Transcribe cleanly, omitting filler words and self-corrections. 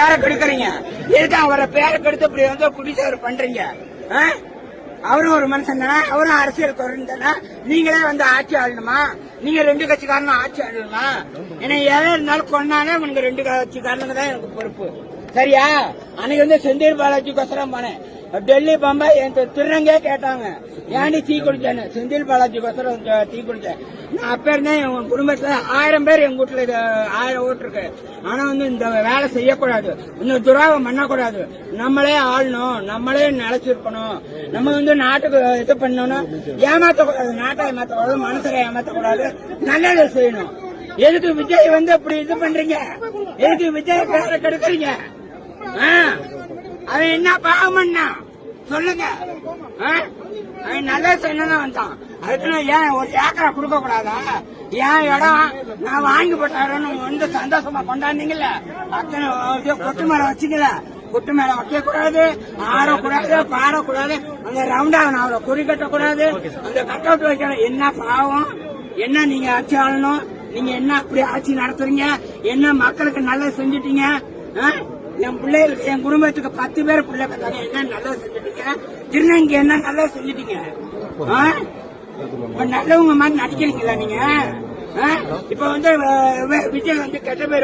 பேரை கெடுக்கிறீங்க? எதுக்கு அவரை பேரை கெடுத்து இப்படி வந்து குடிசேறு பண்றீங்க? அவரும் ஒரு மனுஷன் தானே, அவரும் அரசியல் குரல் தானே. நீங்களே வந்து ஆட்சி ஆளணுமா? நீங்க ரெண்டு கட்சிக்காரனும் ஆட்சி ஆளணுமா? ஏன்னா எதை இருந்தாலும் கொண்டானே உனக்கு ரெண்டு கட்சிக்காரனுங்க தான் எனக்கு பொறுப்பு. சரியா? அன்னைக்கு வந்து செந்தில் பாலாஜிக்கோசரம் போனேன். டெல்லி பம்பாய் என் திருநங்கே கேட்டாங்க, ஏன்டி டீ குடிச்சேன்னு. செந்தில் பாலாஜிக்கோசரம் டீ குடிச்சேன். நான் அப்ப இருந்தேன். என் குடும்பத்துல 1000 பேர் எங்க வீட்டுல 1000 ஓட்டு இருக்கு. ஆனா வந்து இந்த வேலை செய்யக்கூடாது, இந்த துரோகம் பண்ணக்கூடாது. நம்மளே ஆளணும், நம்மளே நிலைச்சிருக்கணும். நம்ம வந்து நாட்டுக்கு இது பண்ணணும், ஏமாத்தக்கூடாது, நாட்டை ஏமாத்தக்கூடாது, மனசரை ஏமாத்தக்கூடாது, நல்லதை செய்யணும். எதுக்கு விஜய் வந்து அப்படி இது பண்றீங்க? எதுக்கு விஜய் பேரை கெடுக்கிறீங்க? அவன் என்ன பாவம் பண்ணா சொல்லுங்க. அவன் நல்ல செய்யணும் வந்தான். அதுக்கு ஏன் ஒரு ஏக்கரை கொடுக்க கூடாதா? ஏன் இடம் நான் வாங்கி போட்டாருன்னு வந்து சந்தோஷமா கொண்டாந்தீங்கல்ல, அத்தனை கொட்டு மேல வச்சுக்கல. கொட்டு மேல வைக்க கூடாது, ஆடக்கூடாது, பாடக்கூடாது, அந்த ரவுண்டா அவரை குறி கட்டக்கூடாது, அந்த கட் அவுட் வைக்கணும். என்ன பாவம்? என்ன நீங்க ஆட்சி ஆளணும்? நீங்க என்ன அப்படி ஆட்சி நடத்துறீங்க? என்ன மக்களுக்கு நல்லது செஞ்சுட்டீங்க? என் பிள்ளைகளுக்கு, என் குடும்பத்துக்கு 10 பேர் பிள்ளை பார்த்தாங்க, என்ன நல்லது செஞ்சுட்டீங்க? திருநங்கை என்ன நல்லது செஞ்சுட்டீங்க? நல்லவங்க மாதிரி நடிக்கிறீங்களா நீங்க? இப்ப வந்து விஜய் வந்து கெட்ட பேர்